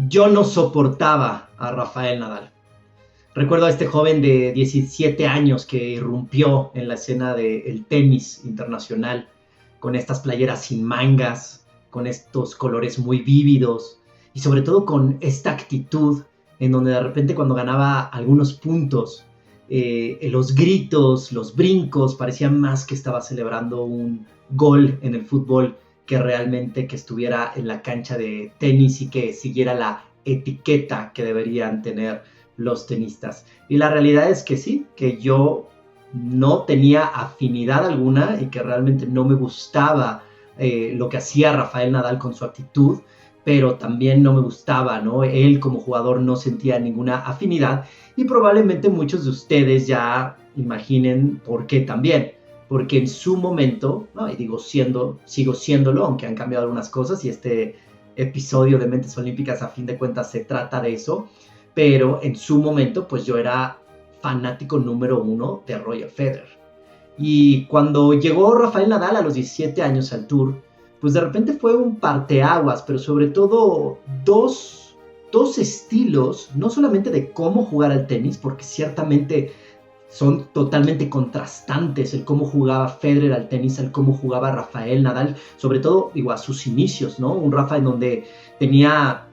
Yo no soportaba a Rafael Nadal. Recuerdo a este joven de 17 años que irrumpió en la escena del tenis internacional con estas playeras sin mangas, con estos colores muy vívidos y sobre todo con esta actitud en donde de repente cuando ganaba algunos puntos, los gritos, los brincos, parecían más que estaba celebrando un gol en el fútbol que realmente que estuviera en la cancha de tenis y que siguiera la etiqueta que deberían tener los tenistas. Y la realidad es que sí, que yo no tenía afinidad alguna y que realmente no me gustaba lo que hacía Rafael Nadal con su actitud, pero también no me gustaba, ¿no? Él como jugador no sentía ninguna afinidad y probablemente muchos de ustedes ya imaginen por qué también. Porque en su momento, ¿no? Y digo sigo siéndolo, aunque han cambiado algunas cosas y este episodio de Mentes Olímpicas a fin de cuentas se trata de eso, pero en su momento pues yo era fanático número uno de Roger Federer. Y cuando llegó Rafael Nadal a los 17 años al Tour, pues de repente fue un parteaguas, pero sobre todo dos estilos, no solamente de cómo jugar al tenis, porque ciertamente son totalmente contrastantes el cómo jugaba Federer al tenis, el cómo jugaba Rafael Nadal, sobre todo digo, a sus inicios, ¿no? Un Rafa en donde tenía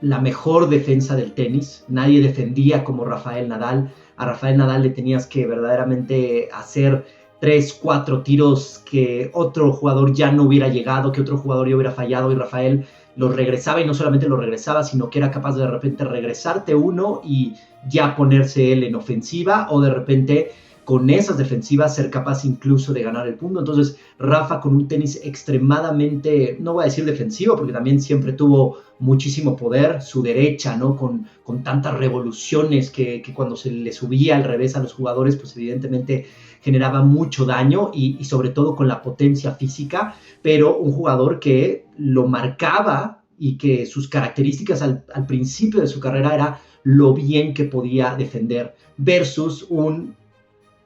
la mejor defensa del tenis, nadie defendía como Rafael Nadal, a Rafael Nadal le tenías que verdaderamente hacer 3, 4 tiros que otro jugador ya no hubiera llegado, que otro jugador ya hubiera fallado y Rafael los regresaba y no solamente los regresaba, sino que era capaz de repente regresarte uno y ya ponerse él en ofensiva o de repente con esas defensivas ser capaz incluso de ganar el punto. Entonces Rafa con un tenis extremadamente, no voy a decir defensivo, porque también siempre tuvo muchísimo poder, su derecha, ¿no? Con tantas revoluciones que cuando se le subía al revés a los jugadores, pues evidentemente generaba mucho daño y sobre todo con la potencia física, pero un jugador que lo marcaba y que sus características al principio de su carrera era lo bien que podía defender versus un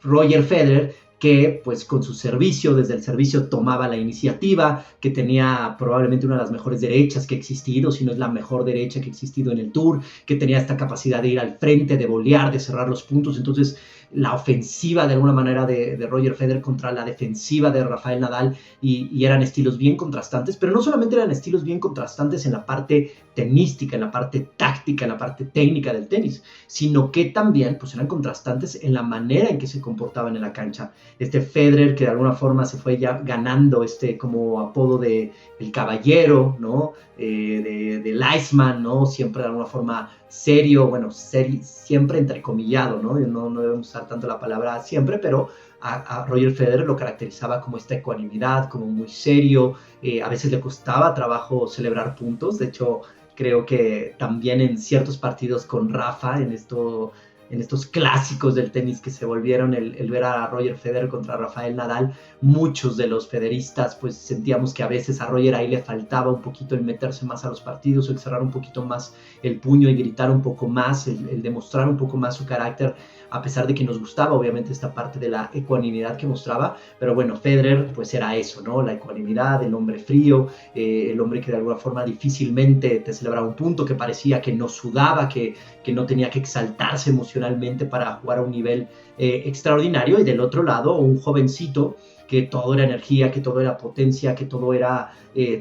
Roger Federer que pues con su servicio, desde el servicio tomaba la iniciativa, que tenía probablemente una de las mejores derechas que ha existido, si no es la mejor derecha que ha existido en el Tour, que tenía esta capacidad de ir al frente, de volear, de cerrar los puntos. Entonces la ofensiva de alguna manera de Roger Federer contra la defensiva de Rafael Nadal y eran estilos bien contrastantes, pero no solamente eran estilos bien contrastantes en la parte tenística, en la parte táctica, en la parte técnica del tenis, sino que también pues eran contrastantes en la manera en que se comportaban en la cancha. Este Federer que de alguna forma se fue ya ganando este como apodo de el caballero, ¿no? Del Iceman, ¿no? Siempre de alguna forma serio, bueno, siempre entrecomillado, ¿no? No debemos usar tanto la palabra siempre, pero a Roger Federer lo caracterizaba como esta ecuanimidad, como muy serio, a veces le costaba trabajo celebrar puntos, de hecho creo que también en ciertos partidos con Rafa, en estos clásicos del tenis que se volvieron el ver a Roger Federer contra Rafael Nadal, muchos de los federistas pues sentíamos que a veces a Roger ahí le faltaba un poquito el meterse más a los partidos, el cerrar un poquito más el puño y gritar un poco más, el demostrar un poco más su carácter, a pesar de que nos gustaba obviamente esta parte de la ecuanimidad que mostraba, pero bueno, Federer pues era eso, ¿no? La ecuanimidad, el hombre frío, el hombre que de alguna forma difícilmente te celebraba un punto, que parecía que no sudaba, que no tenía que exaltarse emocionalmente para jugar a un nivel extraordinario, y del otro lado un jovencito que todo era energía, que todo era potencia, que todo era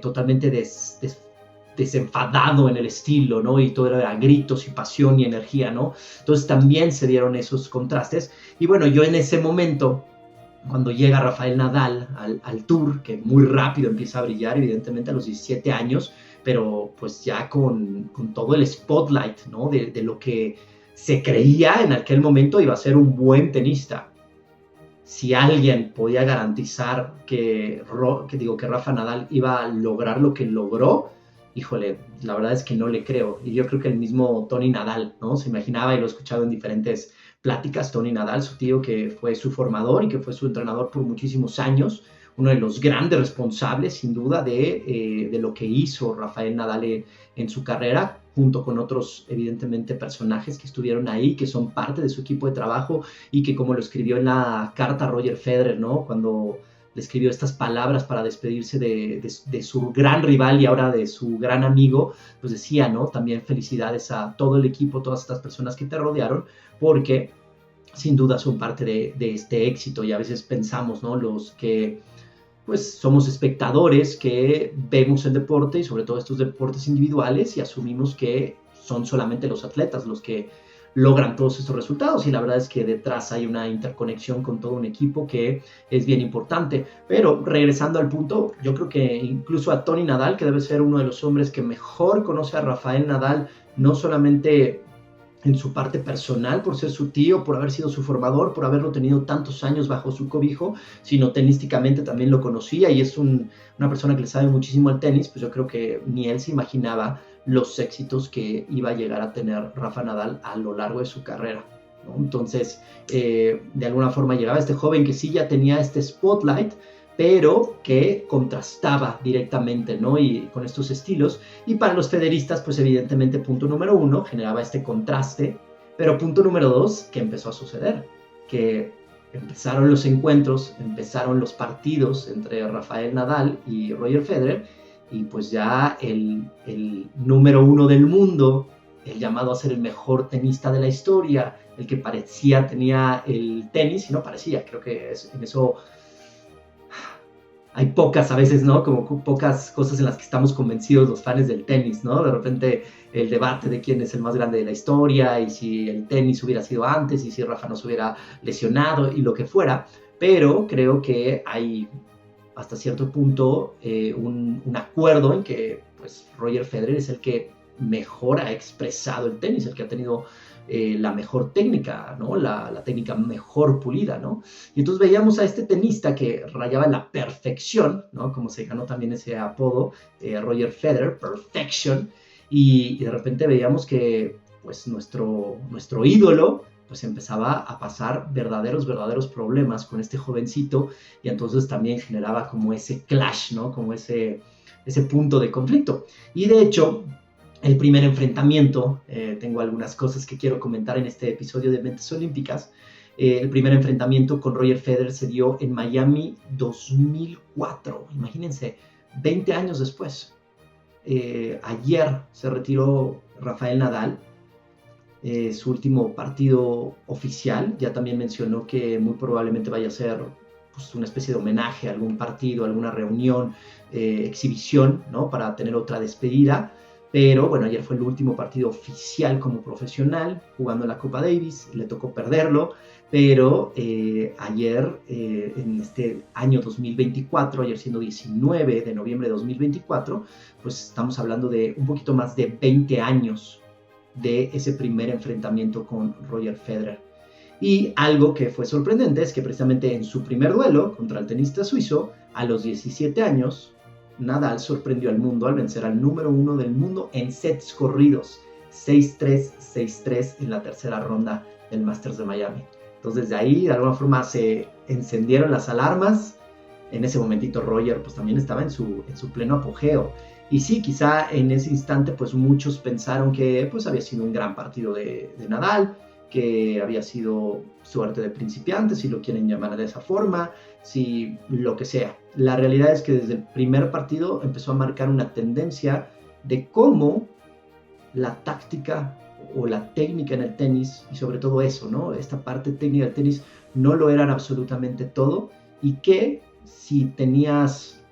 totalmente desenfadado en el estilo, ¿no? Y todo era gritos y pasión y energía, ¿no? Entonces también se dieron esos contrastes. Y bueno, yo en ese momento, cuando llega Rafael Nadal al Tour, que muy rápido empieza a brillar, evidentemente a los 17 años, pero pues ya con todo el spotlight, ¿no? De lo que se creía en aquel momento iba a ser un buen tenista. Si alguien podía garantizar que Rafa Nadal iba a lograr lo que logró, híjole, la verdad es que no le creo. Y yo creo que el mismo Tony Nadal, ¿no? Se imaginaba y lo he escuchado en diferentes pláticas, Tony Nadal, su tío que fue su formador y que fue su entrenador por muchísimos años, uno de los grandes responsables, sin duda, de lo que hizo Rafael Nadal en su carrera, junto con otros, evidentemente, personajes que estuvieron ahí, que son parte de su equipo de trabajo y que, como lo escribió en la carta Roger Federer, ¿no? Cuando le escribió estas palabras para despedirse de su gran rival y ahora de su gran amigo, pues decía, ¿no? También felicidades a todo el equipo, todas estas personas que te rodearon, porque sin duda son parte de este éxito. Y a veces pensamos, ¿no? Los que pues somos espectadores que vemos el deporte y sobre todo estos deportes individuales y asumimos que son solamente los atletas los que logran todos estos resultados, y la verdad es que detrás hay una interconexión con todo un equipo que es bien importante. Pero regresando al punto, yo creo que incluso a Tony Nadal, que debe ser uno de los hombres que mejor conoce a Rafael Nadal, no solamente en su parte personal, por ser su tío, por haber sido su formador, por haberlo tenido tantos años bajo su cobijo, sino tenísticamente también lo conocía y es una persona que le sabe muchísimo al tenis. Pues yo creo que ni él se imaginaba los éxitos que iba a llegar a tener Rafa Nadal a lo largo de su carrera, ¿no? Entonces, de alguna forma llegaba este joven que sí ya tenía este spotlight, pero que contrastaba directamente, ¿no? Y con estos estilos. Y para los federistas, pues evidentemente, punto número 1, generaba este contraste, pero punto número 2, ¿qué empezó a suceder? Que empezaron los encuentros, empezaron los partidos entre Rafael Nadal y Roger Federer, y pues ya el número 1 del mundo, el llamado a ser el mejor tenista de la historia, el que parecía tenía el tenis, y no parecía, creo que en eso hay pocas a veces, ¿no? Como pocas cosas en las que estamos convencidos los fans del tenis, ¿no? De repente el debate de quién es el más grande de la historia y si el tenis hubiera sido antes y si Rafa no se hubiera lesionado y lo que fuera, pero creo que hay hasta cierto punto un acuerdo en que pues Roger Federer es el que mejor ha expresado el tenis, el que ha tenido la mejor técnica, ¿no? La técnica mejor pulida, ¿no? Y entonces veíamos a este tenista que rayaba en la perfección, ¿no? Como se ganó también ese apodo, Roger Federer, Perfection, y de repente veíamos que pues nuestro ídolo pues empezaba a pasar verdaderos problemas con este jovencito, y entonces también generaba como ese clash, ¿no? Como ese punto de conflicto. Y de hecho, el primer enfrentamiento, tengo algunas cosas que quiero comentar en este episodio de Mentes Olímpicas. El primer enfrentamiento con Roger Federer se dio en Miami 2004. Imagínense, 20 años después. Ayer se retiró Rafael Nadal, su último partido oficial. Ya también mencionó que muy probablemente vaya a ser pues, una especie de homenaje a algún partido, alguna reunión, exhibición, ¿no? Para tener otra despedida. Pero bueno, ayer fue el último partido oficial como profesional, jugando la Copa Davis, le tocó perderlo, pero ayer, en este año 2024, ayer siendo 19 de noviembre de 2024, pues estamos hablando de un poquito más de 20 años de ese primer enfrentamiento con Roger Federer. Y algo que fue sorprendente es que precisamente en su primer duelo contra el tenista suizo, a los 17 años, Nadal sorprendió al mundo al vencer al número 1 del mundo en sets corridos, 6-3, 6-3 en la tercera ronda del Masters de Miami. Entonces de ahí de alguna forma se encendieron las alarmas. En ese momentito Roger pues también estaba en su pleno apogeo. Y sí, quizá en ese instante pues muchos pensaron que pues había sido un gran partido de Nadal, que había sido suerte de principiante, si lo quieren llamar de esa forma, si lo que sea. La realidad es que desde el primer partido empezó a marcar una tendencia de cómo la táctica o la técnica en el tenis, y sobre todo eso, ¿no? Esta parte técnica del tenis no lo eran absolutamente todo, y que si tenías...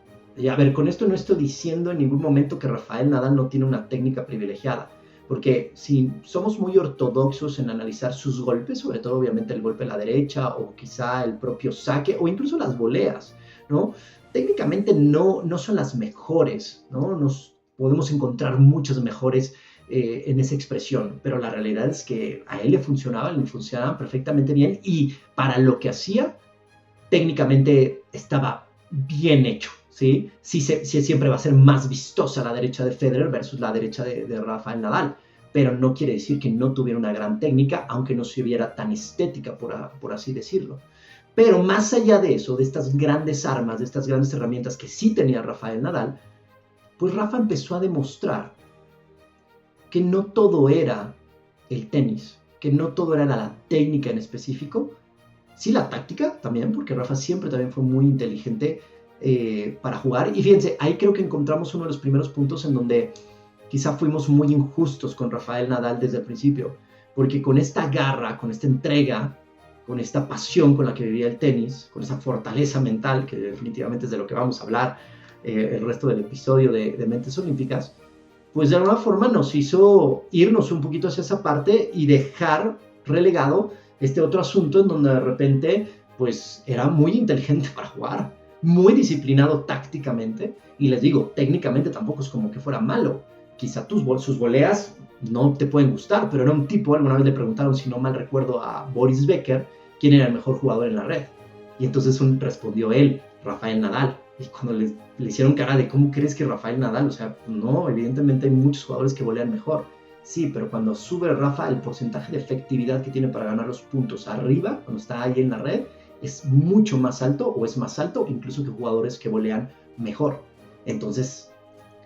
A ver, con esto no estoy diciendo en ningún momento que Rafael Nadal no tiene una técnica privilegiada, porque si somos muy ortodoxos en analizar sus golpes, sobre todo obviamente el golpe a la derecha o quizá el propio saque o incluso las voleas, ¿no? Técnicamente no son las mejores, ¿no? Nos podemos encontrar muchas mejores en esa expresión, pero la realidad es que a él le funcionaban perfectamente bien, y para lo que hacía, técnicamente estaba bien hecho. ¿Sí? Sí, siempre va a ser más vistosa la derecha de Federer versus la derecha de Rafael Nadal, pero no quiere decir que no tuviera una gran técnica, aunque no se viera tan estética, por así decirlo. Pero más allá de eso, de estas grandes armas, de estas grandes herramientas que sí tenía Rafael Nadal, pues Rafa empezó a demostrar que no todo era el tenis, que no todo era la técnica en específico, Sí, la táctica también, porque Rafa siempre también fue muy inteligente para jugar. Y fíjense, ahí creo que encontramos uno de los primeros puntos en donde quizá fuimos muy injustos con Rafael Nadal desde el principio, porque con esta garra, con esta entrega, con esta pasión con la que vivía el tenis, con esa fortaleza mental, que definitivamente es de lo que vamos a hablar el resto del episodio de Mentes Olímpicas, pues de alguna forma nos hizo irnos un poquito hacia esa parte y dejar relegado este otro asunto en donde de repente pues era muy inteligente para jugar, muy disciplinado tácticamente, y les digo, técnicamente tampoco es como que fuera malo. Quizá sus voleas no te pueden gustar, pero era un tipo, alguna vez le preguntaron, si no mal recuerdo, a Boris Becker, quién era el mejor jugador en la red. Y entonces respondió él, Rafael Nadal. Y cuando le hicieron cara de ¿cómo crees que Rafael Nadal? O sea, no, evidentemente hay muchos jugadores que volean mejor. Sí, pero cuando sube Rafa, el porcentaje de efectividad que tiene para ganar los puntos arriba, cuando está ahí en la red, es mucho más alto o es más alto incluso que jugadores que volean mejor. Entonces,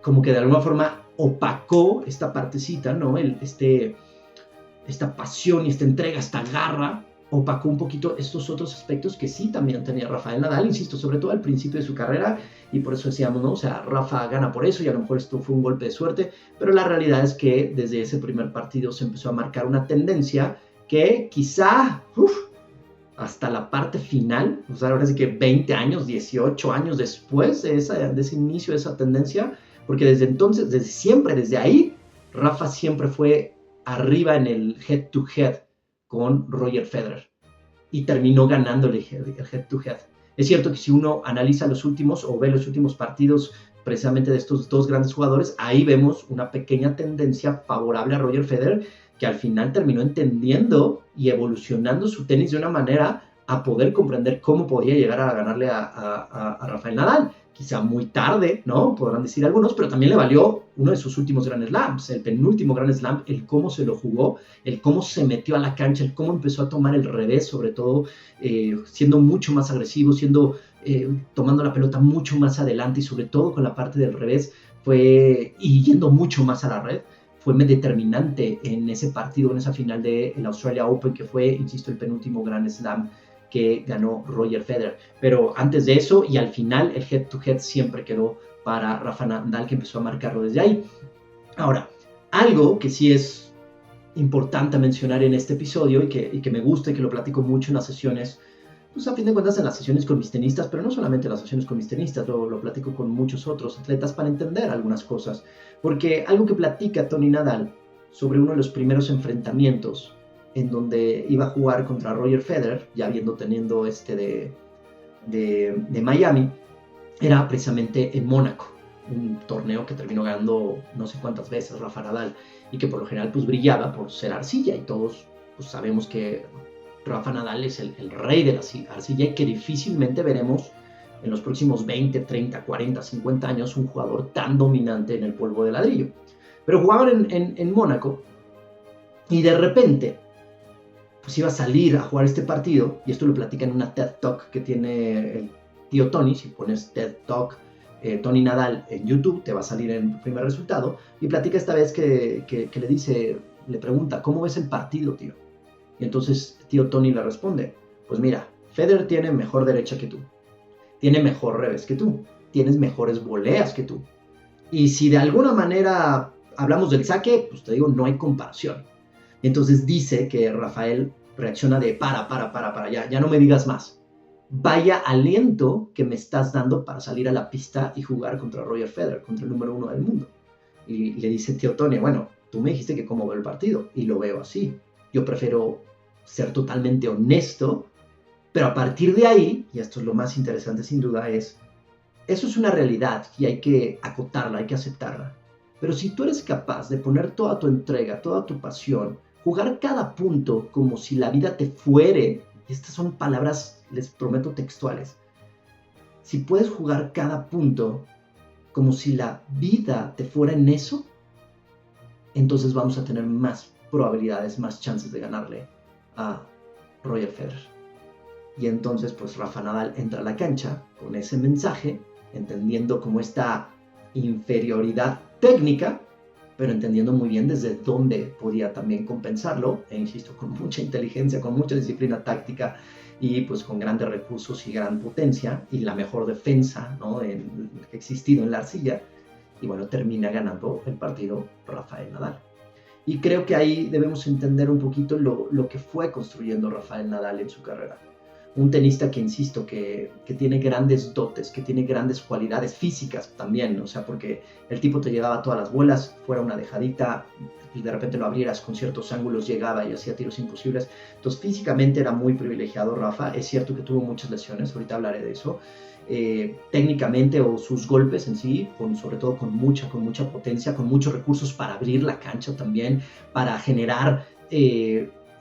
como que de alguna forma opacó esta partecita, ¿no? Esta pasión y esta entrega, esta garra, opacó un poquito estos otros aspectos que sí también tenía Rafael Nadal, insisto, sobre todo al principio de su carrera, y por eso decíamos, ¿no? O sea, Rafa gana por eso y a lo mejor esto fue un golpe de suerte, pero la realidad es que desde ese primer partido se empezó a marcar una tendencia que quizá, hasta la parte final, o sea, ahora sí que 20 años, 18 años después de ese inicio, de esa tendencia, porque desde entonces, desde siempre, desde ahí, Rafa siempre fue arriba en el head-to-head con Roger Federer y terminó ganándole el head-to-head. Es cierto que si uno analiza los últimos o ve los últimos partidos precisamente de estos dos grandes jugadores, ahí vemos una pequeña tendencia favorable a Roger Federer, que al final terminó entendiendo y evolucionando su tenis de una manera a poder comprender cómo podía llegar a ganarle a Rafael Nadal. Quizá muy tarde, ¿no? Podrán decir algunos, pero también le valió uno de sus últimos Grand Slams, el penúltimo Grand Slam, el cómo se lo jugó, el cómo se metió a la cancha, el cómo empezó a tomar el revés, sobre todo siendo mucho más agresivo, tomando la pelota mucho más adelante y sobre todo con la parte del revés, y yendo mucho más a la red. Fue determinante en ese partido, en esa final del Australia Open, que fue, insisto, el penúltimo Grand Slam que ganó Roger Federer. Pero antes de eso y al final, el head-to-head siempre quedó para Rafa Nadal, que empezó a marcarlo desde ahí. Ahora, algo que sí es importante mencionar en este episodio y que me gusta y que lo platico mucho en las sesiones, pues a fin de cuentas en las sesiones con mis tenistas, pero no solamente en las sesiones con mis tenistas, lo platico con muchos otros atletas para entender algunas cosas. Porque algo que platica Tony Nadal sobre uno de los primeros enfrentamientos en donde iba a jugar contra Roger Federer, ya teniendo de Miami, era precisamente en Mónaco, un torneo que terminó ganando no sé cuántas veces Rafa Nadal y que por lo general pues brillaba por ser arcilla, y todos pues sabemos que Rafa Nadal es el rey de la arcilla y que difícilmente veremos en los próximos 20, 30, 40, 50 años un jugador tan dominante en el polvo de ladrillo. Pero jugaban en Mónaco y de repente pues iba a salir a jugar este partido, y esto lo platica en una TED Talk que tiene el tío Tony. Si pones TED Talk Tony Nadal en YouTube, te va a salir en el primer resultado, y platica esta vez que le pregunta, ¿cómo ves el partido, tío? Y entonces tío Tony le responde, pues mira, Federer tiene mejor derecha que tú, tiene mejor revés que tú, tienes mejores voleas que tú, y si de alguna manera hablamos del saque, pues te digo, no hay comparación. Entonces dice que Rafael reacciona de para, ya no me digas más. Vaya aliento que me estás dando para salir a la pista y jugar contra Roger Federer, contra el número 1 del mundo. Y le dice tío Tony, bueno, tú me dijiste que cómo veo el partido, y lo veo así. Yo prefiero ser totalmente honesto, pero a partir de ahí, y esto es lo más interesante sin duda, eso es una realidad y hay que acotarla, hay que aceptarla. Pero si tú eres capaz de poner toda tu entrega, toda tu pasión, jugar cada punto como si la vida te fuere, estas son palabras, les prometo, textuales. Si puedes jugar cada punto como si la vida te fuera en eso, entonces vamos a tener más probabilidades, más chances de ganarle a Roger Federer. Y entonces pues Rafa Nadal entra a la cancha con ese mensaje, entendiendo como esta inferioridad técnica, pero entendiendo muy bien desde dónde podía también compensarlo, e insisto, con mucha inteligencia, con mucha disciplina táctica y pues con grandes recursos y gran potencia y la mejor defensa, ¿no?, que ha existido en la arcilla. Y bueno, termina ganando el partido Rafael Nadal. Y creo que ahí debemos entender un poquito lo que fue construyendo Rafael Nadal en su carrera. Un tenista que, insisto, que tiene grandes dotes, que tiene grandes cualidades físicas también, o sea, porque el tipo te llevaba todas las bolas, fuera una dejadita, y de repente lo abrieras con ciertos ángulos, llegaba y hacía tiros imposibles. Entonces, físicamente era muy privilegiado Rafa. Es cierto que tuvo muchas lesiones, ahorita hablaré de eso. Técnicamente, o sus golpes en sí, sobre todo con mucha potencia, con muchos recursos para abrir la cancha también, para generar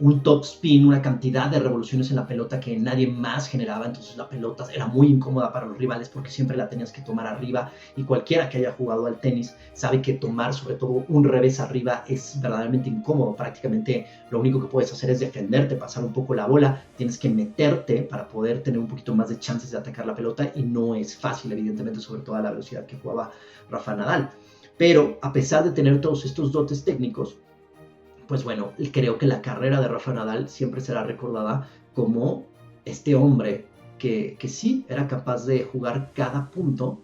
un top spin, una cantidad de revoluciones en la pelota que nadie más generaba. Entonces la pelota era muy incómoda para los rivales porque siempre la tenías que tomar arriba, y cualquiera que haya jugado al tenis sabe que tomar sobre todo un revés arriba es verdaderamente incómodo. Prácticamente lo único que puedes hacer es defenderte, pasar un poco la bola, tienes que meterte para poder tener un poquito más de chances de atacar la pelota, y no es fácil, evidentemente, sobre todo a la velocidad que jugaba Rafa Nadal. Pero a pesar de tener todos estos dotes técnicos, pues bueno, creo que la carrera de Rafa Nadal siempre será recordada como este hombre que sí era capaz de jugar cada punto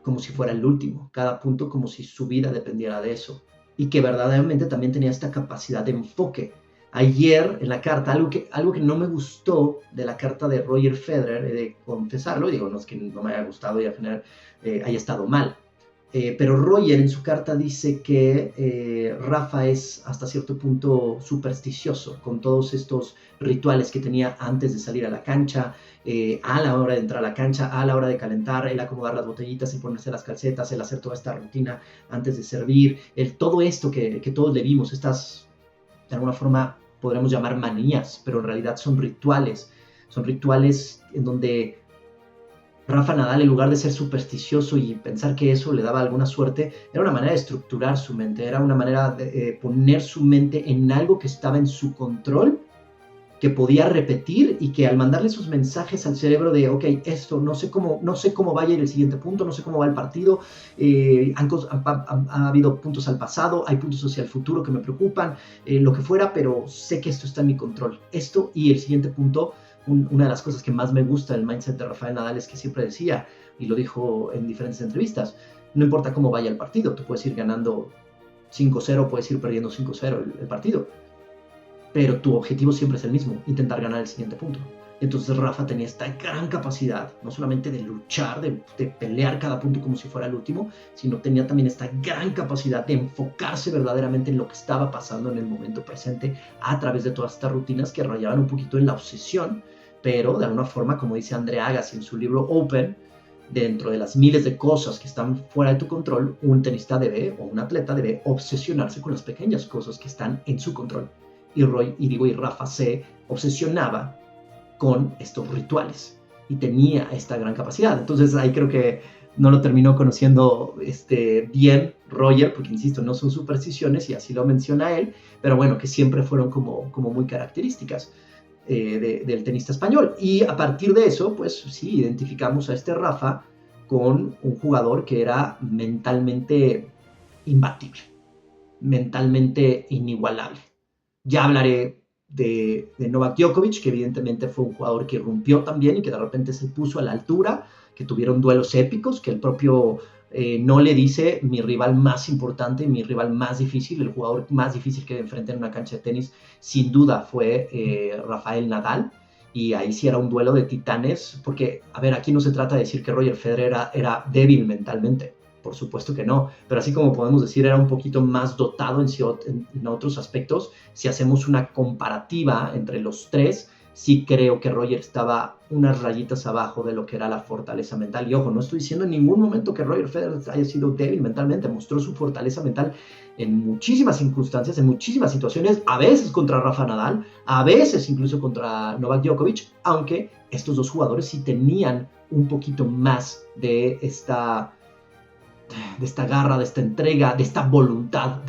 como si fuera el último, cada punto como si su vida dependiera de eso, y que verdaderamente también tenía esta capacidad de enfoque. Ayer en la carta, algo que no me gustó de la carta de Roger Federer, he de confesarlo, digo, no es que no me haya gustado y al final haya estado mal, pero Roger en su carta dice que Rafa es hasta cierto punto supersticioso con todos estos rituales que tenía antes de salir a la cancha, a la hora de entrar a la cancha, a la hora de calentar, el acomodar las botellitas, el ponerse las calcetas, el hacer toda esta rutina antes de servir, todo esto que todos le vimos, estas, de alguna forma podríamos llamar manías, pero en realidad son rituales en donde Rafa Nadal, en lugar de ser supersticioso y pensar que eso le daba alguna suerte, era una manera de estructurar su mente, era una manera de poner su mente en algo que estaba en su control, que podía repetir, y que al mandarle sus mensajes al cerebro de, ok, esto, no sé cómo vaya a ir el siguiente punto, no sé cómo va el partido, ha habido puntos al pasado, hay puntos hacia el futuro que me preocupan, lo que fuera, pero sé que esto está en mi control. Esto y el siguiente punto. Una de las cosas que más me gusta del mindset de Rafael Nadal es que siempre decía, y lo dijo en diferentes entrevistas, no importa cómo vaya el partido, tú puedes ir ganando 5-0, puedes ir perdiendo 5-0 el partido, pero tu objetivo siempre es el mismo, intentar ganar el siguiente punto. Entonces Rafa tenía esta gran capacidad, no solamente de luchar, de pelear cada punto como si fuera el último, sino tenía también esta gran capacidad de enfocarse verdaderamente en lo que estaba pasando en el momento presente a través de todas estas rutinas que rayaban un poquito en la obsesión, pero de alguna forma, como dice Andre Agassi en su libro Open, dentro de las miles de cosas que están fuera de tu control, un tenista debe, o un atleta debe, obsesionarse con las pequeñas cosas que están en su control. Y Rafa se obsesionaba con estos rituales y tenía esta gran capacidad. Entonces ahí creo que no lo terminó conociendo bien Roger, porque insisto, no son supersticiones y así lo menciona él, pero bueno, que siempre fueron como muy características del tenista español. Y a partir de eso, pues sí, identificamos a este Rafa con un jugador que era mentalmente imbatible, mentalmente inigualable. Ya hablaré de Novak Djokovic, que evidentemente fue un jugador que irrumpió también y que de repente se puso a la altura, que tuvieron duelos épicos, que el propio no le dice mi rival más importante, mi rival más difícil, el jugador más difícil que enfrenté en una cancha de tenis, sin duda fue Rafael Nadal. Y ahí sí era un duelo de titanes, porque, a ver, aquí no se trata de decir que Roger Federer era débil mentalmente, por supuesto que no, pero así como podemos decir era un poquito más dotado en otros aspectos. Si hacemos una comparativa entre los tres, sí creo que Roger estaba unas rayitas abajo de lo que era la fortaleza mental. Y ojo, no estoy diciendo en ningún momento que Roger Federer haya sido débil mentalmente, mostró su fortaleza mental en muchísimas circunstancias, en muchísimas situaciones, a veces contra Rafa Nadal, a veces incluso contra Novak Djokovic, aunque estos dos jugadores sí tenían un poquito más de esta garra, de esta entrega, de esta voluntad,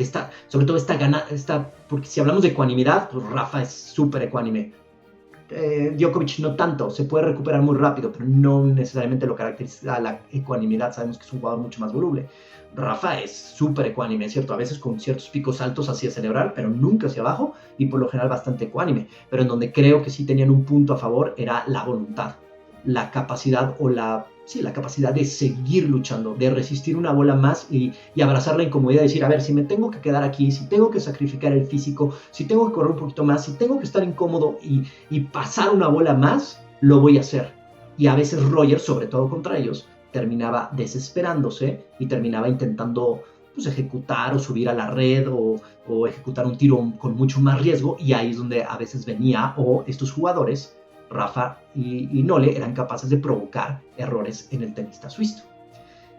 sobre todo esta gana, porque si hablamos de ecuanimidad, pues Rafa es súper ecuánime. Djokovic no tanto, se puede recuperar muy rápido, pero no necesariamente lo caracteriza la ecuanimidad. Sabemos que es un jugador mucho más voluble. Rafa es súper ecuánime, es cierto, a veces con ciertos picos altos hacia celebrar, pero nunca hacia abajo y por lo general bastante ecuánime. Pero en donde creo que sí tenían un punto a favor era la voluntad, la capacidad o la capacidad de seguir luchando, de resistir una bola más y abrazar la incomodidad, de decir, a ver, si me tengo que quedar aquí, si tengo que sacrificar el físico, si tengo que correr un poquito más, si tengo que estar incómodo y pasar una bola más, lo voy a hacer. Y a veces Roger, sobre todo contra ellos, terminaba desesperándose y terminaba intentando pues, ejecutar o subir a la red o ejecutar un tiro con mucho más riesgo, y ahí es donde a veces venía o estos jugadores, Rafa y Nole, eran capaces de provocar errores en el tenista suizo.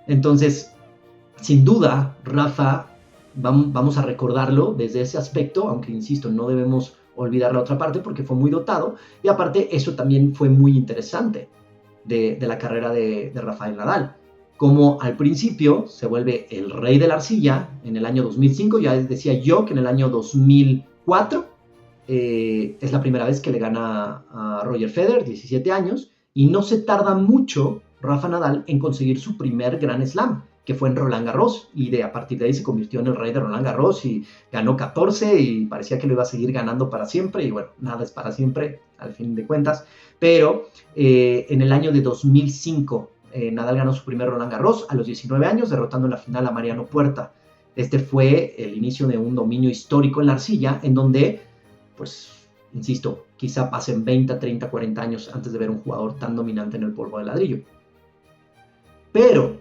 Entonces, sin duda, Rafa, vamos a recordarlo desde ese aspecto, aunque insisto, no debemos olvidar la otra parte porque fue muy dotado, y aparte eso también fue muy interesante de la carrera de Rafael Nadal, como al principio se vuelve el rey de la arcilla en el año 2005, ya decía yo que en el año 2004 es la primera vez que le gana a Roger Federer, 17 años, y no se tarda mucho Rafa Nadal en conseguir su primer Grand Slam, que fue en Roland Garros, y a partir de ahí se convirtió en el rey de Roland Garros y ganó 14 y parecía que lo iba a seguir ganando para siempre, y bueno, nada es para siempre al fin de cuentas, pero en el año de 2005 Nadal ganó su primer Roland Garros a los 19 años, derrotando en la final a Mariano Puerta. Este fue el inicio de un dominio histórico en la arcilla, en donde, pues, insisto, quizá pasen 20, 30, 40 años antes de ver un jugador tan dominante en el polvo de ladrillo. Pero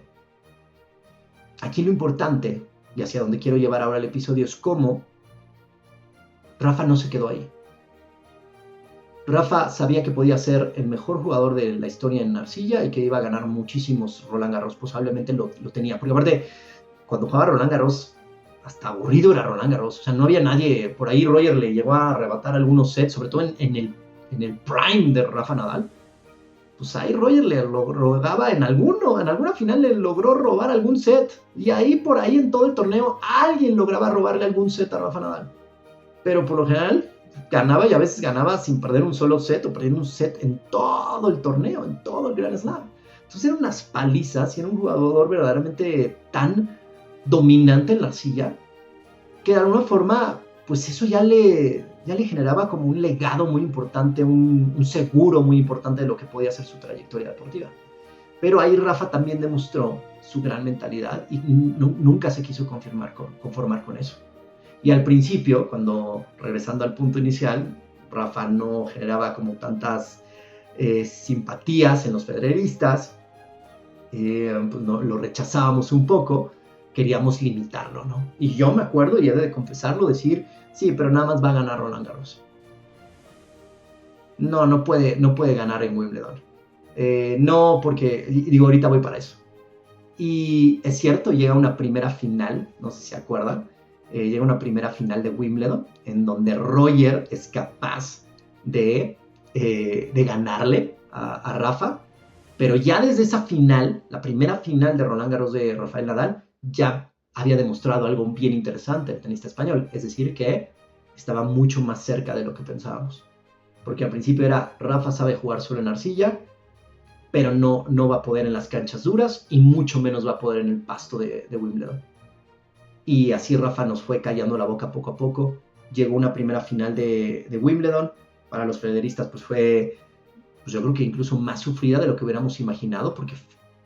aquí lo importante, y hacia donde quiero llevar ahora el episodio, es cómo Rafa no se quedó ahí. Rafa sabía que podía ser el mejor jugador de la historia en arcilla y que iba a ganar muchísimos Roland Garros, posiblemente lo tenía, porque aparte, cuando jugaba Roland Garros, hasta aburrido era Roland Garros, o sea, no había nadie, por ahí Roger le llegó a arrebatar algunos sets, sobre todo en el prime de Rafa Nadal, pues ahí Roger le rogaba en alguna final le logró robar algún set, y ahí por ahí en todo el torneo alguien lograba robarle algún set a Rafa Nadal, pero por lo general ganaba, y a veces ganaba sin perder un solo set o perdiendo un set en todo el torneo, en todo el Grand Slam. Entonces eran unas palizas y era un jugador verdaderamente tan dominante en la arcilla que de alguna forma pues eso ya le generaba como un legado muy importante, un seguro muy importante de lo que podía ser su trayectoria deportiva. Pero ahí Rafa también demostró su gran mentalidad y nunca se quiso conformar con eso. Y al principio, cuando, regresando al punto inicial, Rafa no generaba como tantas simpatías en los federeristas, pues no, lo rechazábamos un poco, queríamos limitarlo, ¿no? Y yo me acuerdo, y he de confesarlo, decir, sí, pero nada más va a ganar Roland Garros. No puede ganar en Wimbledon. No, porque, digo, ahorita voy para eso. Y es cierto, llega una primera final, no sé si se acuerdan, llega una primera final de Wimbledon, en donde Roger es capaz de ganarle a Rafa, pero ya desde esa final, la primera final de Roland Garros de Rafael Nadal, ya había demostrado algo bien interesante el tenista español, es decir, que estaba mucho más cerca de lo que pensábamos. Porque al principio era, Rafa sabe jugar solo en arcilla, pero no va a poder en las canchas duras y mucho menos va a poder en el pasto de Wimbledon. Y así Rafa nos fue callando la boca poco a poco. Llegó una primera final de Wimbledon. Para los federistas pues fue, pues yo creo que incluso más sufrida de lo que hubiéramos imaginado, porque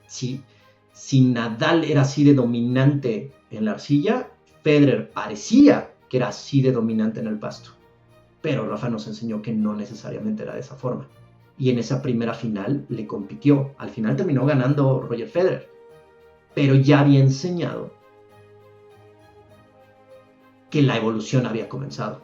si Nadal era así de dominante en la arcilla, Federer parecía que era así de dominante en el pasto. Pero Rafa nos enseñó que no necesariamente era de esa forma. Y en esa primera final le compitió. Al final terminó ganando Roger Federer. Pero ya había enseñado que la evolución había comenzado.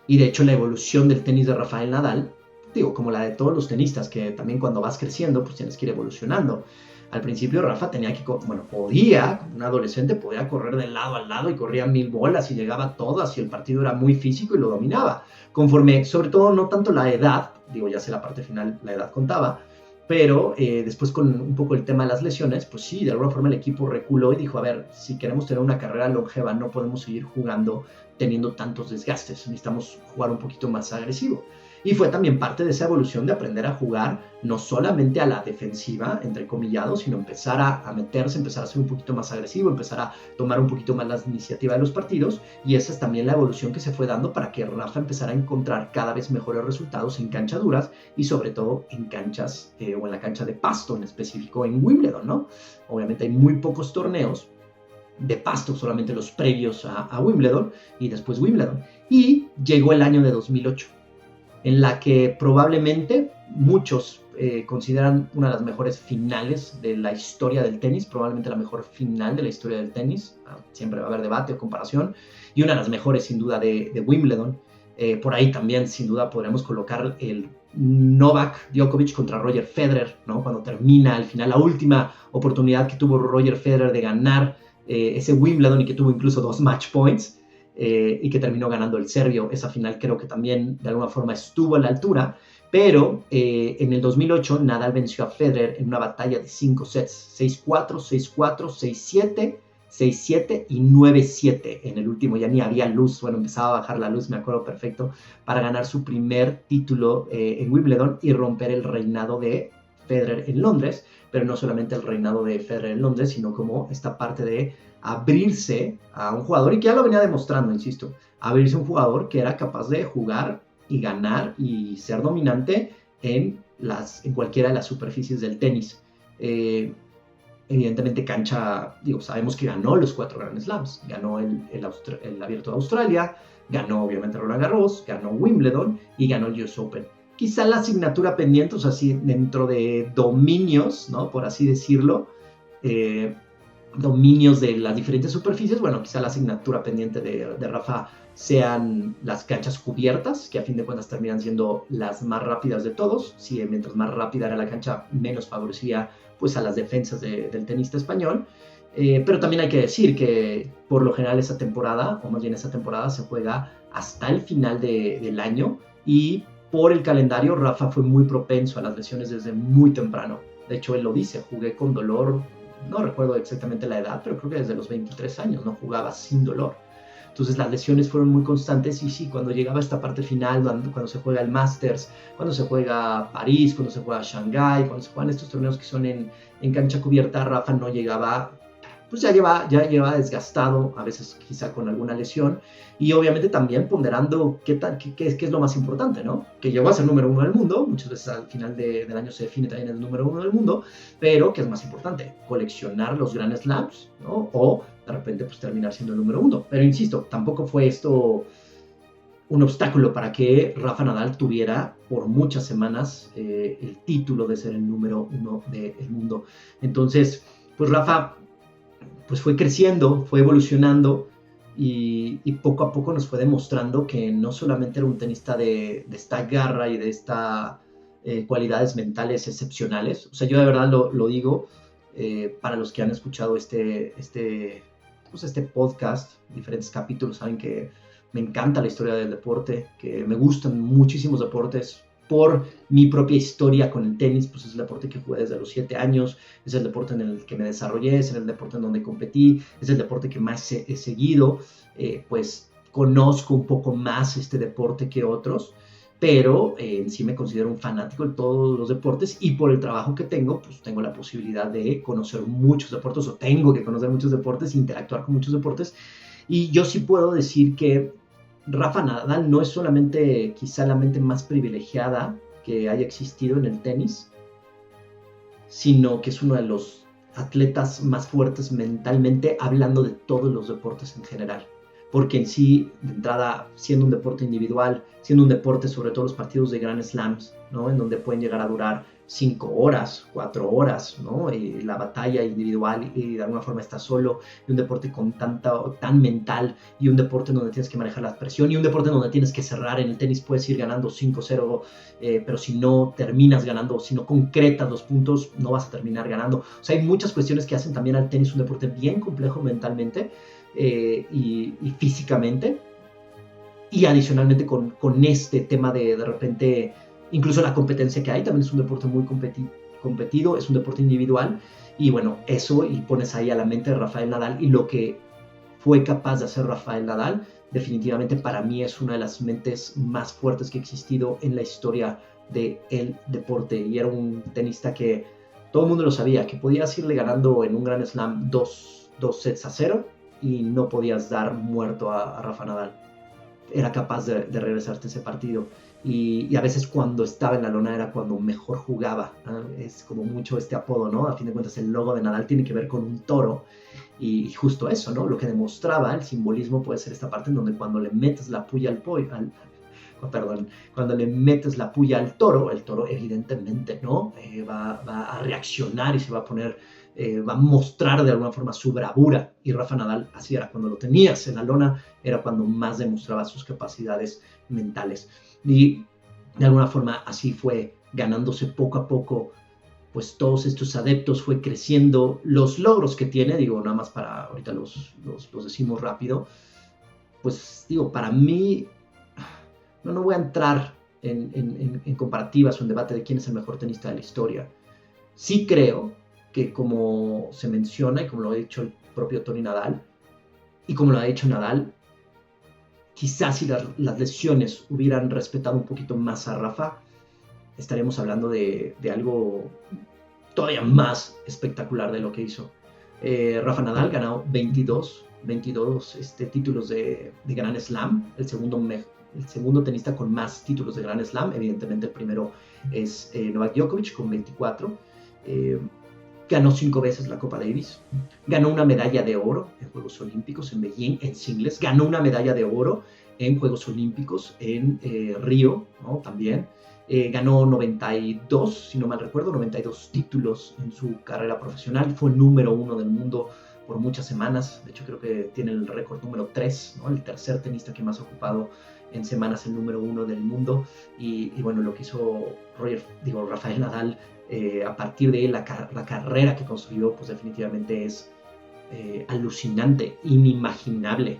Y de hecho la evolución del tenis de Rafael Nadal, digo, como la de todos los tenistas, que también cuando vas creciendo, pues tienes que ir evolucionando. Al principio Rafa tenía que, podía, como un adolescente, podía correr de lado a lado y corría 1000 bolas y llegaba a todas y el partido era muy físico y lo dominaba. Conforme, sobre todo, no tanto la edad, digo, ya sé la parte final, la edad contaba, pero después con un poco el tema de las lesiones, pues sí, de alguna forma el equipo reculó y dijo, a ver, si queremos tener una carrera longeva, no podemos seguir jugando teniendo tantos desgastes, necesitamos jugar un poquito más agresivo. Y fue también parte de esa evolución de aprender a jugar no solamente a la defensiva, entrecomillado, sino empezar a meterse, empezar a ser un poquito más agresivo, empezar a tomar un poquito más la iniciativa de los partidos. Y esa es también la evolución que se fue dando para que Rafa empezara a encontrar cada vez mejores resultados en canchas duras y sobre todo en canchas o en la cancha de pasto, en específico en Wimbledon, ¿no? Obviamente hay muy pocos torneos de pasto, solamente los previos a Wimbledon y después Wimbledon. Y llegó el año de 2008, en la que probablemente muchos consideran una de las mejores finales de la historia del tenis, probablemente la mejor final de la historia del tenis, siempre va a haber debate o comparación, y una de las mejores sin duda de Wimbledon. Por ahí también sin duda podremos colocar el Novak Djokovic contra Roger Federer, ¿no? Cuando termina al final la última oportunidad que tuvo Roger Federer de ganar ese Wimbledon y que tuvo incluso 2 match points y que terminó ganando el serbio. Esa final creo que también de alguna forma estuvo a la altura, pero en el 2008 Nadal venció a Federer en una batalla de 5 sets, 6-4, 6-4, 6-7, 6-7 y 9-7. En el último ya ni había luz, bueno, empezaba a bajar la luz, me acuerdo perfecto, para ganar su primer título en Wimbledon y romper el reinado de Federer en Londres, pero no solamente el reinado de Federer en Londres, sino como esta parte de abrirse a un jugador, y que ya lo venía demostrando, insisto, abrirse a un jugador que era capaz de jugar y ganar y ser dominante en cualquiera de las superficies del tenis. Evidentemente cancha, sabemos que ganó los 4 Grand Slams, ganó el Abierto de Australia, ganó obviamente Roland Garros, ganó Wimbledon y ganó el US Open. Quizá la asignatura pendiente, o sea, sí, dentro de dominios, ¿no? Por así decirlo, dominios de las diferentes superficies, bueno, quizá la asignatura pendiente de Rafa sean las canchas cubiertas, que a fin de cuentas terminan siendo las más rápidas de todos. Si mientras más rápida era la cancha, menos favorecía pues a las defensas del tenista español. Pero también hay que decir que por lo general esa temporada, o más bien esa temporada, se juega hasta el final del año, y por el calendario Rafa fue muy propenso a las lesiones desde muy temprano. De hecho, él lo dice, jugué con dolor, no recuerdo exactamente la edad, pero creo que desde los 23 años no jugaba sin dolor. Entonces las lesiones fueron muy constantes, y sí, cuando llegaba esta parte final, cuando se juega el Masters, cuando se juega París, cuando se juega Shanghái, cuando se juegan estos torneos que son en cancha cubierta, Rafa no llegaba, pues ya lleva desgastado, a veces quizá con alguna lesión, y obviamente también ponderando qué es lo más importante, ¿no? Que llegó a ser número 1 del mundo, muchas veces al final del año se define también el número 1 del mundo, pero ¿qué es más importante? Coleccionar los Grand Slams, ¿no? O de repente pues terminar siendo el número 1. Pero insisto, tampoco fue esto un obstáculo para que Rafa Nadal tuviera por muchas semanas el título de ser el número 1 del mundo. Entonces, pues Rafa pues fue creciendo, fue evolucionando, y poco a poco nos fue demostrando que no solamente era un tenista de esta garra y de estas cualidades mentales excepcionales. O sea, yo de verdad lo digo, para los que han escuchado este podcast, diferentes capítulos, saben que me encanta la historia del deporte, que me gustan muchísimos deportes por mi propia historia con el tenis. Pues es el deporte que jugué desde los 7 años, es el deporte en el que me desarrollé, es el deporte en donde competí, es el deporte que más he seguido, pues conozco un poco más este deporte que otros, pero en sí me considero un fanático de todos los deportes, y por el trabajo que tengo, pues tengo la posibilidad de conocer muchos deportes, o tengo que conocer muchos deportes, interactuar con muchos deportes, y yo sí puedo decir que Rafa Nadal no es solamente quizá la mente más privilegiada que haya existido en el tenis, sino que es uno de los atletas más fuertes mentalmente, hablando de todos los deportes en general. Porque en sí, de entrada, siendo un deporte individual, siendo un deporte sobre todo los partidos de Grand Slams, ¿no? En donde pueden llegar a durar 5 horas, 4 horas, ¿no? Y la batalla individual, y de alguna forma estás solo, y un deporte tan mental, y un deporte donde tienes que manejar la presión, y un deporte donde tienes que cerrar. En el tenis puedes ir ganando 5-0, pero si no terminas ganando, si no concretas los puntos, no vas a terminar ganando. O sea, hay muchas cuestiones que hacen también al tenis un deporte bien complejo mentalmente, y físicamente, y adicionalmente con este tema de repente, incluso la competencia que hay, también es un deporte muy competido, es un deporte individual, y bueno, eso, y pones ahí a la mente de Rafael Nadal y lo que fue capaz de hacer Rafael Nadal definitivamente para mí es una de las mentes más fuertes que ha existido en la historia del deporte. Y era un tenista que todo el mundo lo sabía, que podías irle ganando en un Grand Slam 2-0 y no podías dar muerto a Rafa Nadal. Era capaz de regresarte ese partido. Y a veces cuando estaba en la lona era cuando mejor jugaba, ¿no? Es como mucho este apodo, ¿no? A fin de cuentas el logo de Nadal tiene que ver con un toro, y justo eso, ¿no? Lo que demostraba el simbolismo puede ser esta parte en donde cuando le metes la puya cuando le metes la puya al toro, el toro evidentemente, ¿no? Va a reaccionar y se va a poner, va a mostrar de alguna forma su bravura. Y Rafa Nadal así era, cuando lo tenías en la lona era cuando más demostraba sus capacidades mentales. Y de alguna forma así fue ganándose poco a poco pues todos estos adeptos, fue creciendo. Los logros que tiene, digo, nada más para ahorita los decimos rápido, pues digo, para mí, no voy a entrar en comparativas o en debate de quién es el mejor tenista de la historia. Sí creo que, como se menciona y como lo ha dicho el propio Tony Nadal, y como lo ha dicho Nadal, quizás si las lesiones hubieran respetado un poquito más a Rafa, estaríamos hablando de algo todavía más espectacular de lo que hizo. Rafa Nadal ganó 22 títulos de Grand Slam, el segundo tenista con más títulos de Grand Slam. Evidentemente el primero es Novak Djokovic con 24. Ganó 5 veces la Copa Davis, ganó una medalla de oro en Juegos Olímpicos en Beijing en singles, ganó una medalla de oro en Juegos Olímpicos en Río, ¿no? También. Ganó 92, si no mal recuerdo, 92 títulos en su carrera profesional. Fue número 1 del mundo por muchas semanas. De hecho, creo que tiene el récord número 3, ¿no? El tercer tenista que más ha ocupado en semanas el número 1 del mundo. Y bueno, lo que hizo Rafael Nadal, a partir de la carrera que construyó, pues definitivamente es alucinante, inimaginable.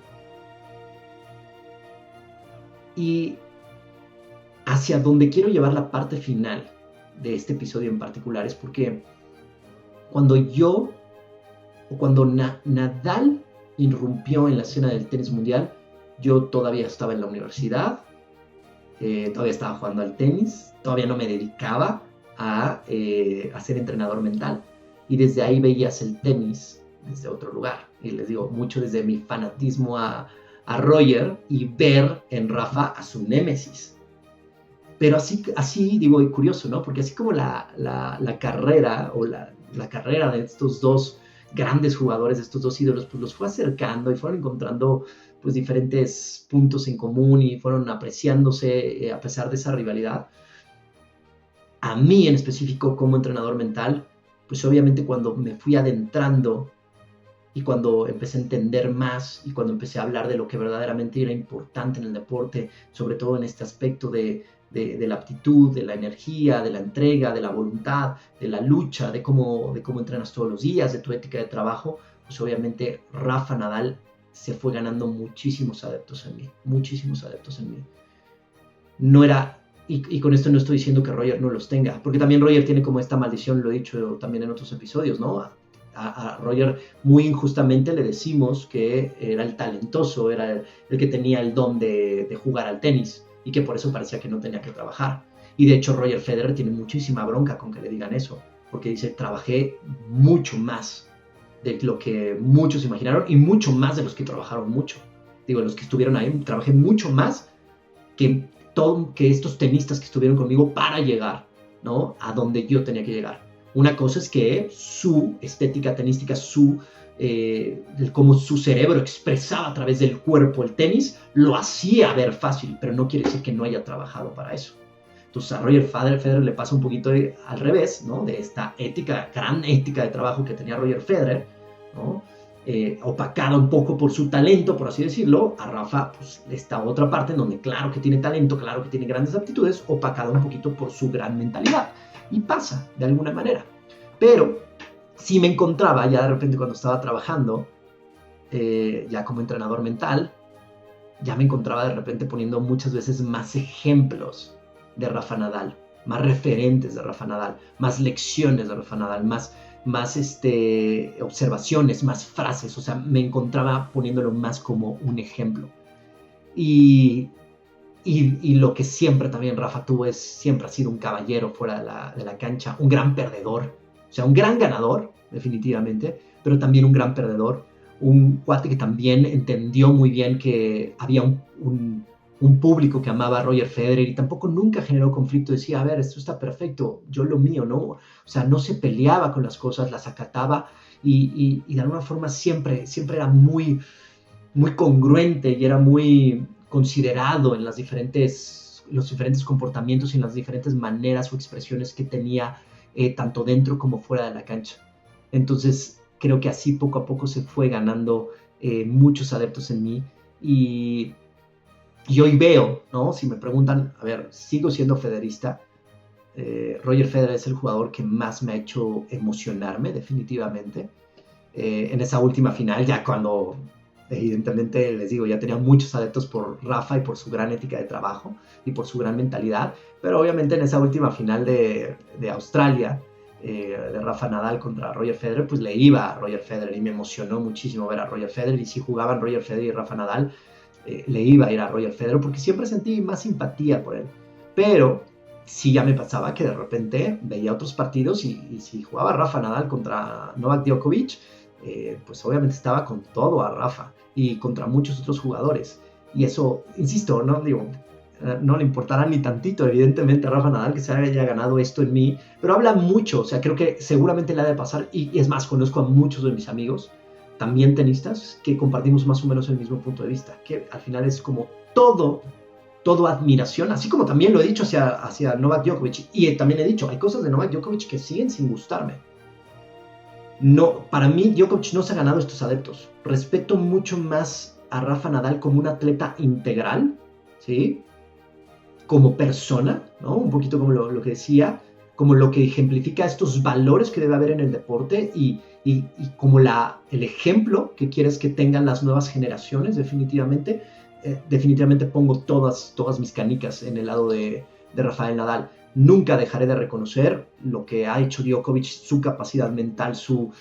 Y hacia donde quiero llevar la parte final de este episodio en particular es porque cuando Nadal irrumpió en la escena del tenis mundial, yo todavía estaba en la universidad, todavía estaba jugando al tenis, todavía no me dedicaba a ser entrenador mental, y desde ahí veías el tenis desde otro lugar. Y les digo, mucho desde mi fanatismo a Roger y ver en Rafa a su némesis. Pero así digo, y curioso, ¿no? Porque así como la carrera o la carrera de estos dos grandes jugadores, de estos dos ídolos, pues los fue acercando y fueron encontrando pues diferentes puntos en común y fueron apreciándose a pesar de esa rivalidad. A mí en específico como entrenador mental, pues obviamente cuando me fui adentrando y cuando empecé a entender más y cuando empecé a hablar de lo que verdaderamente era importante en el deporte, sobre todo en este aspecto de la aptitud, de la energía, de la entrega, de la voluntad, de la lucha, de cómo entrenas todos los días, de tu ética de trabajo, pues obviamente Rafa Nadal se fue ganando muchísimos adeptos en mí. No era, y con esto no estoy diciendo que Roger no los tenga, porque también Roger tiene como esta maldición, lo he dicho también en otros episodios, ¿no? A Roger muy injustamente le decimos que era el talentoso, era el que tenía el don de jugar al tenis, y que por eso parecía que no tenía que trabajar. Y de hecho Roger Federer tiene muchísima bronca con que le digan eso, porque dice, trabajé mucho más de lo que muchos imaginaron y mucho más de los que trabajaron mucho. Digo, los que estuvieron ahí, trabajé mucho más que estos tenistas que estuvieron conmigo para llegar, ¿no? A donde yo tenía que llegar. Una cosa es que su estética tenística, cómo su cerebro expresaba a través del cuerpo el tenis, lo hacía ver fácil, pero no quiere decir que no haya trabajado para eso. Entonces a Roger Federer le pasa un poquito al revés, ¿no? De esta gran ética de trabajo que tenía Roger Federer, ¿no? Opacada un poco por su talento, por así decirlo. A Rafa, pues esta otra parte en donde claro que tiene talento, claro que tiene grandes aptitudes, opacada un poquito por su gran mentalidad. Y pasa de alguna manera. Pero sí me encontraba ya de repente cuando estaba trabajando ya como entrenador mental, ya me encontraba de repente poniendo muchas veces más ejemplos de Rafa Nadal, más referentes de Rafa Nadal, más lecciones de Rafa Nadal, más observaciones, más frases. O sea, me encontraba poniéndolo más como un ejemplo. Y, y lo que siempre también Rafa tuvo siempre ha sido un caballero fuera de la cancha, un gran perdedor, o sea, un gran ganador, definitivamente, pero también un gran perdedor, un cuate que también entendió muy bien que había un público que amaba a Roger Federer y tampoco nunca generó conflicto, decía, a ver, esto está perfecto, yo lo mío, ¿no? O sea, no se peleaba con las cosas, las acataba y de alguna forma siempre era muy, muy congruente y era muy considerado en los diferentes comportamientos y en las diferentes maneras o expresiones que tenía tanto dentro como fuera de la cancha. Entonces creo que así poco a poco se fue ganando muchos adeptos en mí y hoy veo, ¿no? Si me preguntan, a ver, sigo siendo federista. Roger Federer es el jugador que más me ha hecho emocionarme, definitivamente. En esa última final, ya cuando evidentemente les digo, ya tenía muchos adeptos por Rafa y por su gran ética de trabajo y por su gran mentalidad, pero obviamente en esa última final de Australia, de Rafa Nadal contra Roger Federer, pues le iba a Roger Federer y me emocionó muchísimo ver a Roger Federer, y si jugaban Roger Federer y Rafa Nadal, le iba a ir a Roger Federer porque siempre sentí más simpatía por él, pero sí ya me pasaba que de repente veía otros partidos y si jugaba Rafa Nadal contra Novak Djokovic, pues obviamente estaba con todo a Rafa y contra muchos otros jugadores. Y eso, insisto, no digo, no le importará ni tantito, evidentemente, a Rafa Nadal que se haya ganado esto en mí, pero habla mucho, o sea, creo que seguramente le ha de pasar, y es más, conozco a muchos de mis amigos, también tenistas, que compartimos más o menos el mismo punto de vista, que al final es como todo admiración, así como también lo he dicho hacia Novak Djokovic, y también he dicho, hay cosas de Novak Djokovic que siguen sin gustarme. No, para mí Djokovic no se ha ganado estos adeptos. Respeto mucho más a Rafa Nadal como un atleta integral, ¿sí? Como persona, ¿no? Un poquito como lo que decía, como lo que ejemplifica estos valores que debe haber en el deporte y como el ejemplo que quieres que tengan las nuevas generaciones, definitivamente. Definitivamente pongo todas mis canicas en el lado de Rafael Nadal. Nunca dejaré de reconocer lo que ha hecho Djokovic, su capacidad mental, su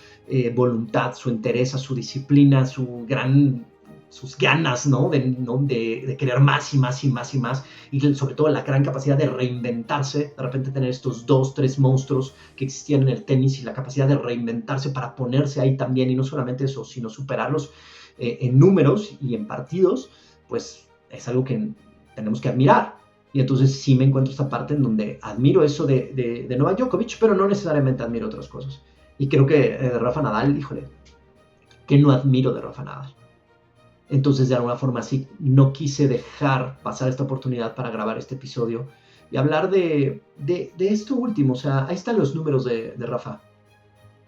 voluntad, su entereza, su disciplina, sus ganas, ¿no? De querer más y más y más y más, y sobre todo la gran capacidad de reinventarse, de repente tener estos 2-3 monstruos que existían en el tenis y la capacidad de reinventarse para ponerse ahí también, y no solamente eso, sino superarlos en números y en partidos, pues es algo que tenemos que admirar. Y entonces sí me encuentro esta parte en donde admiro eso de Novak Djokovic, pero no necesariamente admiro otras cosas. Y creo que de Rafa Nadal, híjole, que no admiro de Rafa Nadal. Entonces de alguna forma sí, no quise dejar pasar esta oportunidad para grabar este episodio y hablar de esto último. O sea, ahí están los números de Rafa.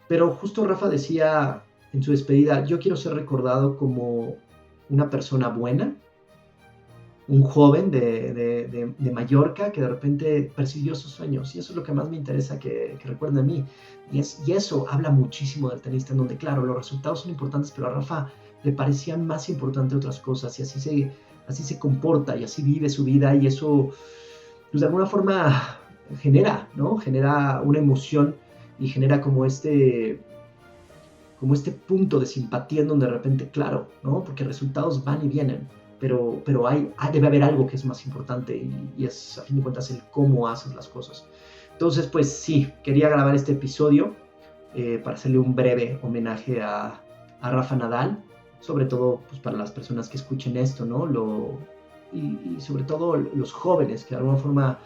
Pero justo Rafa decía en su despedida, yo quiero ser recordado como una persona buena, un joven de Mallorca que de repente persiguió sus sueños, y eso es lo que más me interesa que recuerden a mí, y eso habla muchísimo del tenista, en donde claro, los resultados son importantes, pero a Rafa le parecían más importantes otras cosas, y así se comporta y así vive su vida, y eso pues de alguna forma genera, ¿no? Genera una emoción y genera como este punto de simpatía en donde de repente, claro, ¿no? Porque resultados van y vienen, pero debe haber algo que es más importante, y es a fin de cuentas el cómo haces las cosas. Entonces, pues sí, quería grabar este episodio para hacerle un breve homenaje a Rafa Nadal, sobre todo pues, para las personas que escuchen esto, ¿no? Y sobre todo los jóvenes que de alguna forma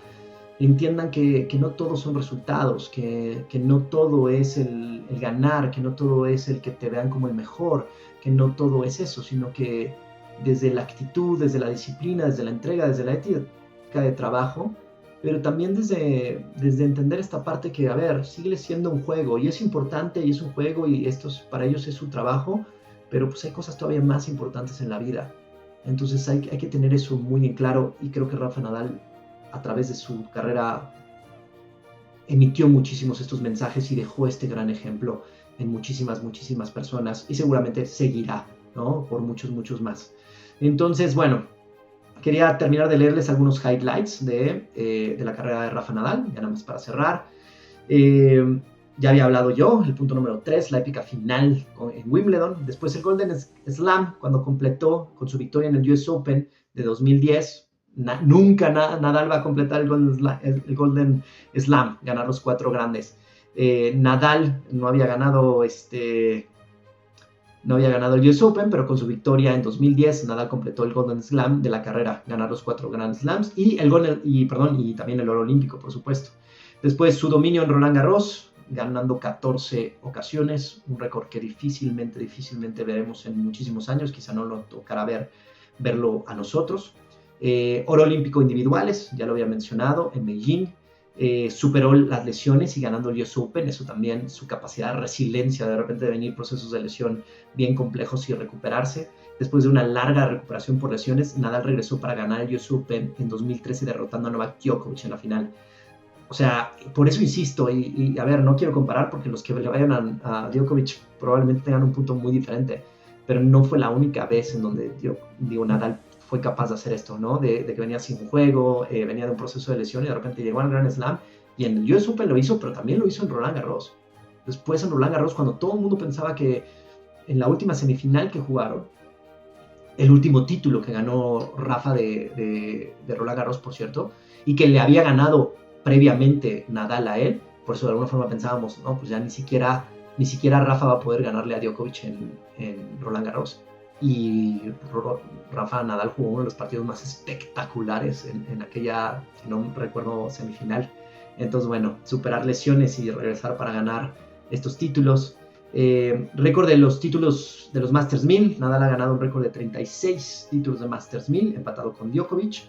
entiendan que no todos son resultados, que no todo es el ganar, que no todo es el que te vean como el mejor, que no todo es eso, sino que desde la actitud, desde la disciplina, desde la entrega, desde la ética de trabajo, pero también desde entender esta parte que, a ver, sigue siendo un juego, y es importante, y es un juego, y para ellos es su trabajo, pero pues hay cosas todavía más importantes en la vida. Entonces hay que tener eso muy en claro, y creo que Rafa Nadal, a través de su carrera, emitió muchísimos estos mensajes y dejó este gran ejemplo en muchísimas personas, y seguramente seguirá, ¿no? Por muchos más. Entonces, bueno, quería terminar de leerles algunos highlights de la carrera de Rafa Nadal, ya nada más para cerrar. Ya había hablado yo, el punto número 3, la épica final en Wimbledon. Después el Golden Slam, cuando completó con su victoria en el US Open, de 2010. Nunca Nadal va a completar el Golden Slam, ganar los 4 grandes. Nadal no había ganado el US Open, pero con su victoria en 2010, Nadal completó el Golden Slam de la carrera, ganar los 4 Grand Slams y también el oro olímpico, por supuesto. Después su dominio en Roland Garros, ganando 14 ocasiones, un récord que difícilmente veremos en muchísimos años, quizá no lo tocará verlo a nosotros. Oro olímpico individuales, ya lo había mencionado, en Beijing. Superó las lesiones y ganando el US Open, eso también, su capacidad de resiliencia, de repente de venir procesos de lesión bien complejos y recuperarse. Después de una larga recuperación por lesiones, Nadal regresó para ganar el US Open en 2013 derrotando a Novak Djokovic en la final. O sea, por eso insisto, y a ver, no quiero comparar porque los que le vayan a Djokovic probablemente tengan un punto muy diferente, pero no fue la única vez en donde Nadal fue capaz de hacer esto, ¿no? De que venía sin juego, venía de un proceso de lesión y de repente llegó al Grand Slam y en el US Open lo hizo, pero también lo hizo en Roland Garros. Después en Roland Garros, cuando todo el mundo pensaba que en la última semifinal que jugaron, el último título que ganó Rafa de Roland Garros, por cierto, y que le había ganado previamente Nadal a él, por eso de alguna forma pensábamos, no, pues ya ni siquiera Rafa va a poder ganarle a Djokovic en Roland Garros. Y Rafa Nadal jugó uno de los partidos más espectaculares en aquella, si no recuerdo, semifinal. Entonces, bueno, superar lesiones y regresar para ganar estos títulos. Récord de los títulos de los Masters 1000. Nadal ha ganado un récord de 36 títulos de Masters 1000, empatado con Djokovic.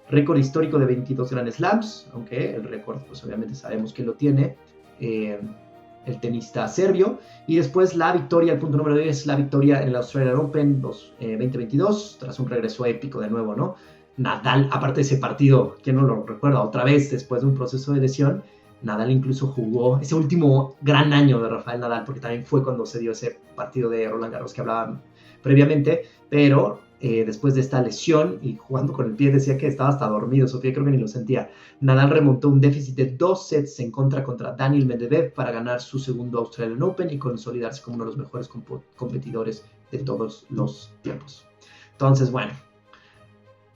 Récord histórico de 22 Grand Slams, aunque el récord, pues obviamente sabemos que lo tiene el tenista serbio. Y después la victoria, el punto número 10, la victoria en el Australian Open 2022, tras un regreso épico de nuevo, ¿no? Nadal, aparte de ese partido, ¿quién no lo recuerda? Otra vez, después de un proceso de lesión, Nadal incluso jugó ese último gran año de Rafael Nadal, porque también fue cuando se dio ese partido de Roland Garros que hablaban previamente, pero después de esta lesión y jugando con el pie, decía que estaba hasta dormido, Sofía creo que ni lo sentía. Nadal remontó un déficit de 2 sets en contra Daniil Medvedev para ganar su segundo Australian Open y consolidarse como uno de los mejores competidores de todos los tiempos. Entonces, bueno,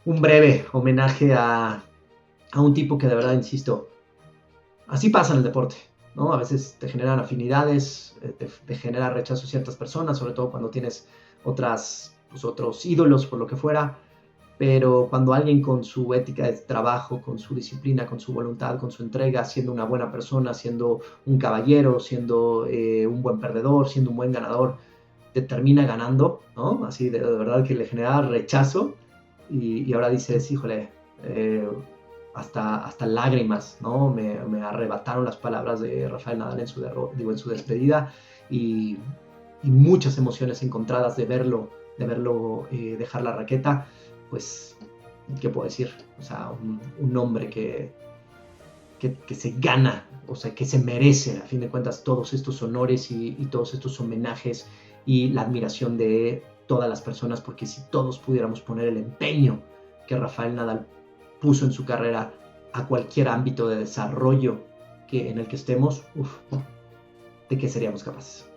un breve homenaje a un tipo que de verdad, insisto, así pasa en el deporte, ¿no? A veces te generan afinidades, te genera rechazo a ciertas personas, sobre todo cuando tienes otros ídolos, por lo que fuera, pero cuando alguien con su ética de trabajo, con su disciplina, con su voluntad, con su entrega, siendo una buena persona, siendo un caballero, siendo un buen perdedor, siendo un buen ganador, te termina ganando, ¿no? Así de verdad que le genera rechazo y ahora dices, híjole, hasta lágrimas, ¿no? Me arrebataron las palabras de Rafael Nadal en su despedida y muchas emociones encontradas de verlo dejar la raqueta. Pues, ¿qué puedo decir? O sea, un hombre que se gana, o sea, que se merece, a fin de cuentas, todos estos honores y todos estos homenajes y la admiración de todas las personas, porque si todos pudiéramos poner el empeño que Rafael Nadal puso en su carrera a cualquier ámbito de desarrollo en el que estemos, ¿de qué seríamos capaces?